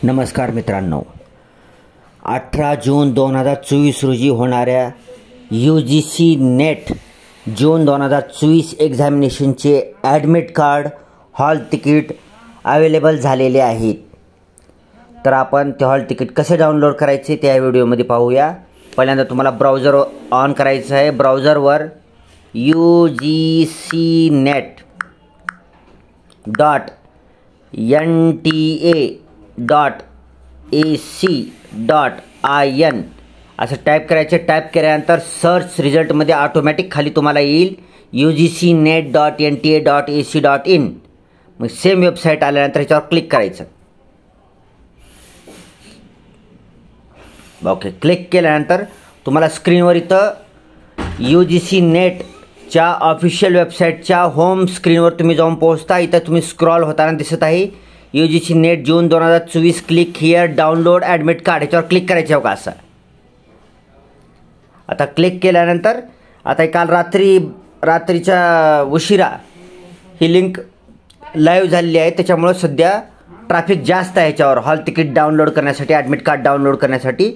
नमस्कार मित्रांनो, 18 जून 2024 रोजी होणाऱ्या UGC नेट जून 2024 एक्झामिनेशनचे admit card, hall ticket available झालेले आहेत. तर आपण ते हॉल तिकीट कसे डाउनलोड करायचे त्या व्हिडिओमध्ये पाहूया. पहिल्यांदा तुम्हाला ब्राउझर ऑन करायचं आहे. ब्राउझरवर UGCnet.nta.ac.in असं टाईप करायचं. टाईप केल्यानंतर सर्च रिझल्टमध्ये ऑटोमॅटिक खाली तुम्हाला येईल UGCnet.nta.ac.in. मग सेम वेबसाईट आल्यानंतर ह्याच्यावर क्लिक करायचं. ओके, क्लिक केल्यानंतर तुम्हाला स्क्रीनवर इथं UGC नेटच्या ऑफिशियल वेबसाईटच्या होम स्क्रीनवर तुम्ही जाऊन पोहोचता. इथं तुम्ही स्क्रॉल होताना दिसत आहे UGC net June 2024 click here download admit card. ह्याच्यावर क्लिक करायचं का असं. आता क्लिक केल्यानंतर आता काल रात्रीच्या उशिरा ही लिंक लाईव्ह झालेली आहे, त्याच्यामुळं सध्या ट्रॅफिक जास्त आहे ह्याच्यावर. हॉल तिकीट डाउनलोड करण्यासाठी, ॲडमिट कार्ड डाउनलोड करण्यासाठी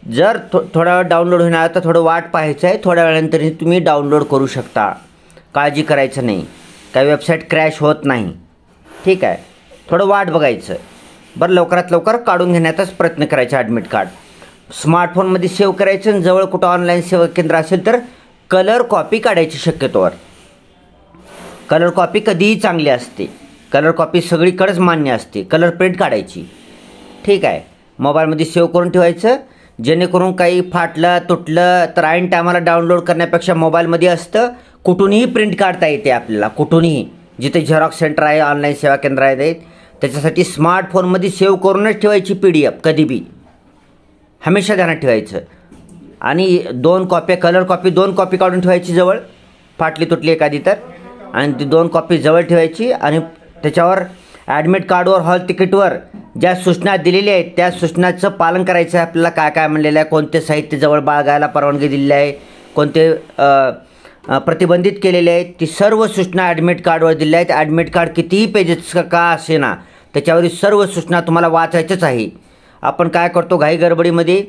जर थोडा वेळ डाउनलोड होणार तर थोडं वाट पाहायचं आहे. थोड्या वेळानंतर तुम्ही डाउनलोड करू शकता. काळजी करायचं नाही, काही वेबसाईट क्रॅश होत नाही. ठीक आहे, थोडं वाट बघायचं. बरं, लवकरात लवकर काढून घेण्याचाच प्रयत्न करायचा. ॲडमिट कार्ड स्मार्टफोनमध्ये सेव्ह करायचं आणि जवळ कुठं ऑनलाईन सेवा केंद्र असेल तर कलर कॉपी काढायची शक्यतोवर. कलर कॉपी कधीही चांगली असते. कलर कॉपी सगळीकडेच मान्य असते. कलर प्रिंट काढायची. ठीक आहे, मोबाईलमध्ये सेव्ह करून ठेवायचं, जेणेकरून काही फाटलं तुटलं तर ऐन टायमाला डाउनलोड करण्यापेक्षा मोबाईलमध्ये असतं. कुठूनही प्रिंट काढता येते आपल्याला, कुठूनही. जिथे झेरॉक्स सेंटर आहे, ऑनलाईन सेवा केंद्र आहेत, त्याच्यासाठी स्मार्टफोनमध्ये सेव्ह करूनच ठेवायची PDF कधी बी. हमेशा ध्यानात ठेवायचं. आणि 2 कॉप्या, कलर कॉपी 2 कॉपी काढून ठेवायची जवळ, फाटली तुटली एखादी तर. आणि ती 2 कॉपी जवळ ठेवायची आणि त्याच्यावर ॲडमिट कार्डवर, हॉल तिकीटवर ज्या सूचना दिलेल्या आहेत त्या सूचनाचं पालन करायचं आहे. आपल्याला काय काय म्हणलेलं आहे, कोणते साहित्य जवळ बाळगायला परवानगी दिलेली आहे, कोणते प्रतिबंधित केलेले आहेत, ती सर्व सूचना ॲडमिट कार्डवर दिलेल्या आहेत. ॲडमिट कार्ड कितीही पेजेसचं का असे ना, त्याच्यावरील सर्व सूचना तुम्हाला वाचायचंच आहे. आपण काय करतो, घाई गडबडीमध्ये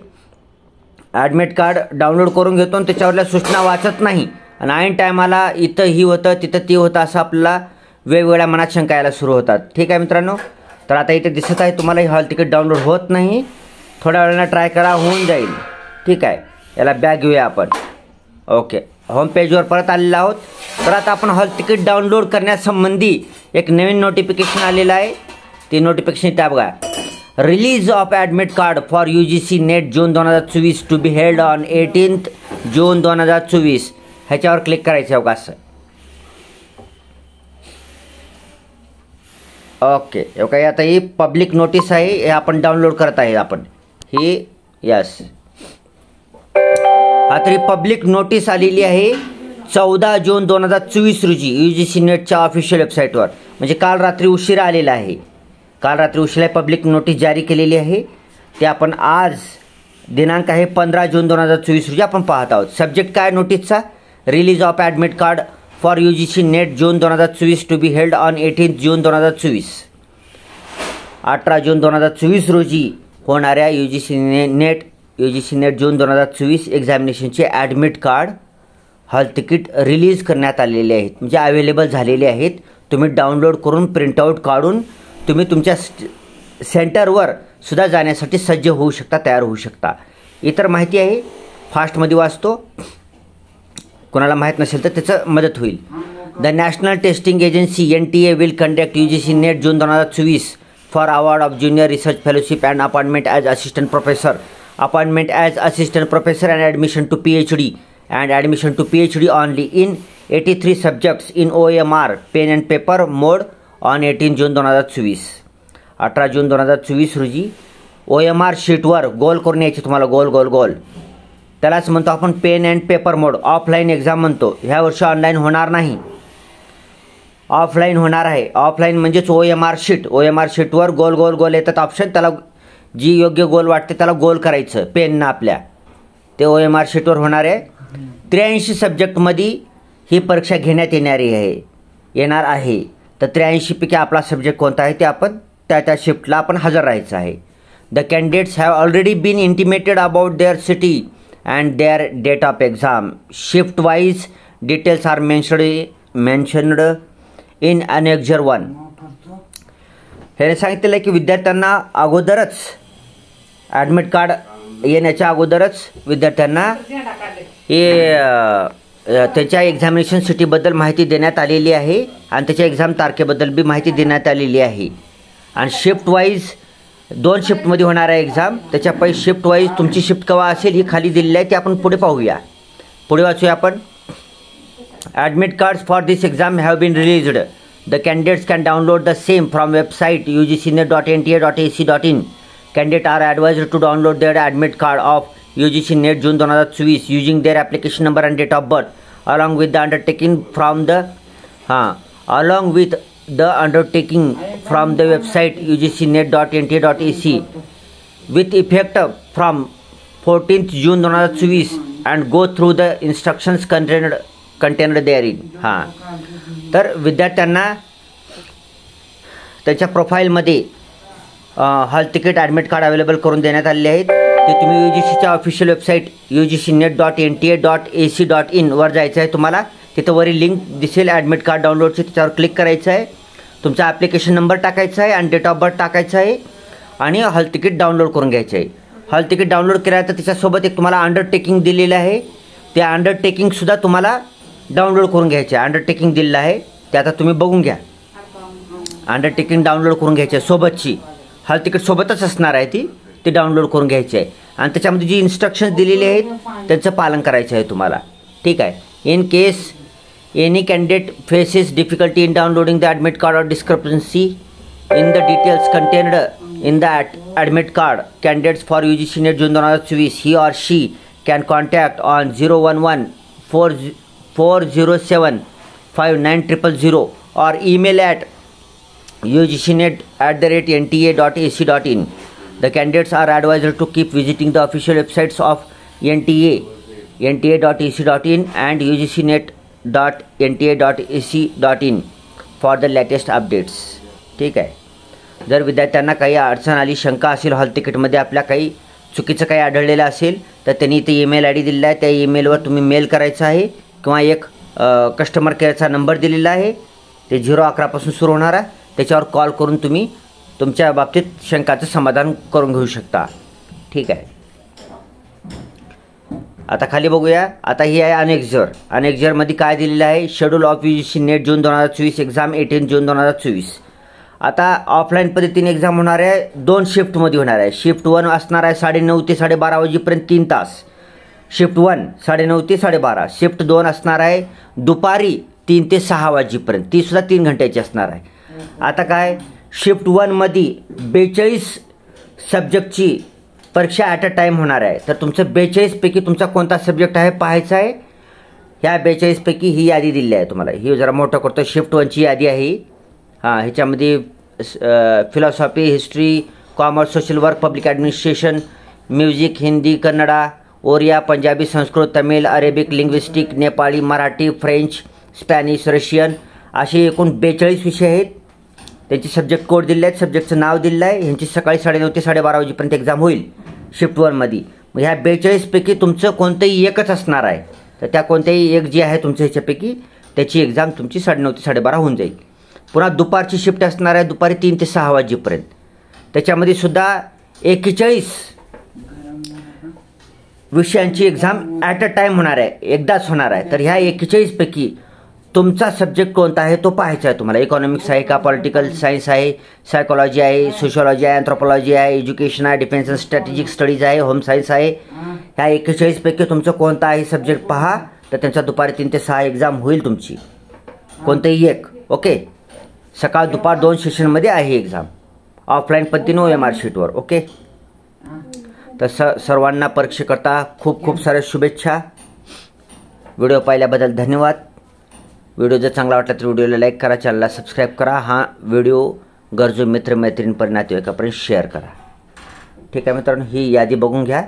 ॲडमिट कार्ड डाउनलोड करून घेतो आणि त्याच्यावरल्या सूचना वाचत नाही आणि ऐन टायमाला इथं ही होतं तिथं ती होतं असं आपल्याला वेगवेगळ्या मनात शंका यायला सुरू होतात. ठीक आहे मित्रांनो, तर आता इथे दिसत आहे तुम्हाला हॉल तिकीट डाउनलोड होत नाही. थोड्या वेळानं ट्राय करा, होऊन जाईल. ठीक आहे, याला बॅक घेऊया आपण. ओके, होम पेजवर परत आलेलो आहोत. तर आता आपण हॉल तिकीट डाउनलोड करण्यासंबंधी एक नवीन नोटिफिकेशन आलेलं आहे. ते नोटिफिकेशन त्या बघा. Release of admit card for UGC net June 2024 to be held on 18 June 2024. ह्याच्यावर क्लिक करायचं आहे का असं. ओके, ओके, आता ही पब्लिक नोटीस आहे, हे आपण डाउनलोड करत आहे आपण ही. यस, आता ही पब्लिक नोटीस आलेली आहे 14 जून 2024 रोजी UGC नेटच्या ऑफिशियल वेबसाईटवर. म्हणजे काल रात्री उशिरा आलेला आहे. काल रात्री उशिरा पब्लिक नोटीस जारी केलेली आहे. ते आपण आज दिनांक आहे 15 जून 2024 रोजी आपण पाहत आहोत. सब्जेक्ट काय नोटीसचा, release of admit card for UGC net June 2024 to be held on 18 June 2024. 18 June 2024 रोजी होणाऱ्या UGC नेट जून 2024 एक्झामिनेशनचे admit card, hall ticket release करण्यात आलेले आहेत. म्हणजे अवेलेबल झालेले आहेत. तुम्ही डाउनलोड करून प्रिंटआउट काढून तुम्ही तुमच्या सेंटरवर सुद्धा जाण्यासाठी सज्ज होऊ शकता, तयार होऊ शकता. इतर माहिती आहे फास्टमध्ये वाचतो, कोणाला माहीत नसेल तर त्याचं मदत होईल. The national testing agency NTA will conduct UGC net June 2024 for award of junior research fellowship and appointment as assistant professor, appointment as assistant professor and admission to PhD and admission to PhD only in 83 subjects in OMR pen and paper mode on 18 June 2024. 18 June 2024 रोजी OMR शीटवर गोल करून यायचे तुम्हाला, गोल गोल गोल. त्यालाच म्हणतो आपण pen and paper mode. Offline exam म्हणतो. ह्या वर्षी ऑनलाईन होणार नाही, ऑफलाईन होणार आहे. ऑफलाईन म्हणजेच OMR शीट. OMR शीटवर गोल गोल गोल येतात ऑप्शन, त्याला जी योग्य गोल वाटते त्याला गोल करायचं पेननं आपल्या. ते OMR शीटवर होणार आहे. 83 सब्जेक्टमध्ये ही परीक्षा घेण्यात येणार आहे. तर 83 पैकी आपला सब्जेक्ट कोणता आहे ते आपण त्या शिफ्टला आपण हजर राहायचं आहे. The candidates have already been intimated about their city and their date of exam. Shift wise details are mentioned in annexure 1. ह्याने सांगितलेलं आहे की विद्यार्थ्यांना अगोदरच ॲडमिट कार्ड येण्याच्या अगोदरच विद्यार्थ्यांना हे त्याच्या एक्झामिनेशन सिटीबद्दल माहिती देण्यात आलेली आहे आणि त्याच्या एक्झाम तारखेबद्दल बी माहिती देण्यात आलेली आहे. आणि शिफ्ट वाईज 2 शिफ्टमध्ये होणार आहे एक्झाम. त्याच्या पहिले शिफ्ट वाईज तुमची शिफ्ट केव्हा असेल ही खाली दिलेली आहे, ते आपण पुढे पाहूया. पुढे वाचूया आपण. Admit cards for this exam have been released. The candidates can download the same from website ugcnet.nta.ac.in. Candidates are advised to download their admit card of UGC NET June 2024 using their application number and date of birth along with the undertaking from the website ugcnet.nta.ac with effect from 14th June 2024 and go through the instructions contained therein. तर विद्यार्थ्यांना त्याच्या प्रोफाईलमध्ये hall ticket admit card available करून देण्यात आलेले आहेत. ते तुम्ही UGCच्या ऑफिशियल वेबसाईट ugcnet.nta.ac.in वर जायचं आहे. तुम्हाला तिथं वरील लिंक दिसेल ॲडमिट कार्ड डाउनलोडची, त्याच्यावर क्लिक करायचं आहे. तुमचा ॲप्लिकेशन नंबर टाकायचा आहे आणि डेट ऑफ बर्थ टाकायचा आहे आणि हॉल तिकीट डाउनलोड करून घ्यायचं आहे. हॉल तिकीट डाउनलोड केल्यानंतर त्याच्यासोबत एक तुम्हाला अंडरटेकिंग दिलेलं आहे. ते अंडरटेकिंगसुद्धा तुम्हाला डाउनलोड करून घ्यायचे आहे. अंडरटेकिंग दिलेलं आहे ते आता तुम्ही बघून घ्या. अंडरटेकिंग डाउनलोड करून घ्यायची आहे सोबतची. हॉल तिकीट सोबतच असणार आहे ती डाउनलोड करून घ्यायची आहे आणि त्याच्यामध्ये जी इन्स्ट्रक्शन्स दिलेली आहेत त्यांचं पालन करायचं आहे तुम्हाला. ठीक आहे. In case any candidate faces difficulty in downloading the admit card or discrepancy in the details contained in the admit card candidates for UGC NET June 2024 he or she can contact on 011-407-59000 or email at ugcnet@nta.ac.in. The candidates are advised to keep visiting the official websites of NTA, nta.ac.in and ugcnet.nta.ac.in for the latest updates. ठीक आहे. जर विद्यार्थ्यांना काही अडचण आली, शंका असेल, hall तिकीटमध्ये आपल्या काही चुकीचं काही आढळलेलं असेल तर त्यांनी इथे ईमेल ID दिलेला आहे. त्या ईमेलवर तुम्ही मेल करायचं आहे किंवा एक कस्टमर केअरचा नंबर दिलेला आहे. ते 011 पासून सुरू होणार आहे. त्याच्यावर कॉल करून तुम्ही तुमच्या बाबतीत शंकाचं समाधान करून घेऊ शकता. ठीक आहे. आता खाली बघूया. आता ही आहे अनेक्झर. अनेक्झरमध्ये काय दिलेलं आहे? Schedule of UGC NET June 2024 exam 18 June 2024. आता ऑफलाईन पद्धतीने एक्झाम होणार आहे. 2 शिफ्टमध्ये होणार आहे. शिफ्ट 1 असणार आहे 9:30 ते 12:30 वाजेपर्यंत 3 तास. शिफ्ट 1 9:30 ते 12:30. शिफ्ट 2 असणार आहे दुपारी 3 ते 6 वाजेपर्यंत. ती सुद्धा 3 घंट्याची असणार आहे. आता काय शिफ्ट 1मध्ये 42 सब्जेक्टची परीक्षा ॲट अ टाईम होणार आहे. तर तुमचं 42 पैकी तुमचा कोणता सब्जेक्ट आहे पाहायचा आहे. ह्या 42 पैकी ही यादी दिली आहे तुम्हाला. ही जरा मोठं करतो. शिफ्ट 1ची यादी आहे. ह्याच्यामध्ये philosophy, history, commerce, social work, public administration, music, Hindi, Kannada, Oriya, Punjabi, Sanskrit, Tamil, Arabic, linguistic, Nepali, Marathi, French, Spanish, Russian असे एकूण 42 विषय आहेत. त्यांचे सब्जेक्ट कोड दिले आहेत, सब्जेक्टचं नाव दिलं आहे. ह्यांची सकाळी 9:30 ते 12:30 वाजेपर्यंत एक्झाम होईल शिफ्ट 1मध्ये. मग ह्या 42 पैकी तुमचं कोणतंही एकच असणार आहे. तर त्या कोणत्याही एक जी आहे तुमच्या ह्याच्यापैकी त्याची एक्झाम तुमची 9:30 ते 12:30 होऊन जाईल. पुन्हा दुपारची शिफ्ट असणार आहे दुपारी 3 ते 6 वाजेपर्यंत. त्याच्यामध्ये सुद्धा 41 विषयांची एक्झाम ॲट अ टाईम होणार आहे, एकदाच होणार आहे. तर ह्या 41 पैकी तुमचा सब्जेक्ट कोणता आहे तो पाहायचा आहे तुम्हाला. इकॉनॉमिक्स आहे का, पॉलिटिकल सायन्स आहे, सायकोलॉजी आहे, सोशियोलॉजी आहे, अँथ्रोपॉलॉजी आहे, एज्युकेशन आहे, डिफेन्स अँड स्ट्रॅटेजिक स्टडीज आहे, होम सायन्स आहे. ह्या 41 पैकी तुमचं कोणता आहे सब्जेक्ट पहा. तर त्यांचा दुपारी 3 ते 6 एक्झाम होईल तुमची, कोणतंही एक. ओके. सकाळ दुपार 2 सेशनमध्ये आहे एक्झाम. ऑफलाईन पद्धतीने OMR शीटवर. ओके. तर सर्वांना परीक्षेकरता खूप खूप साऱ्या शुभेच्छा. व्हिडिओ पाहिल्याबद्दल धन्यवाद. व्हिडिओ जर चांगला वाटला तर व्हिडिओला लाईक करा, चॅनलला सबस्क्राईब करा. हा व्हिडिओ गरजू मित्रमैत्रिणींपर्यंत, नातेवाईकापर्यंत शेअर करा. ठीक आहे मित्रांनो, ही यादी बघून घ्या.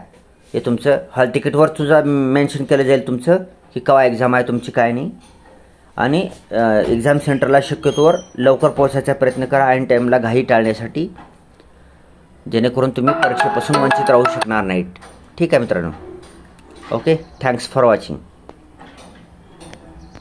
हे तुमचं हॉल तिकीटवर तुझा मेन्शन केलं जाईल तुमचं की केव्हा एक्झाम आहे तुमची, काय नाही. आणि एक्झाम सेंटरला शक्यतोवर लवकर पोहोचायचा प्रयत्न करा ऐन टाईमला घाई टाळण्यासाठी, जेणेकरून तुम्ही परीक्षेपासून वंचित राहू शकणार नाहीत. ठीक आहे मित्रांनो. Okay, thanks for watching.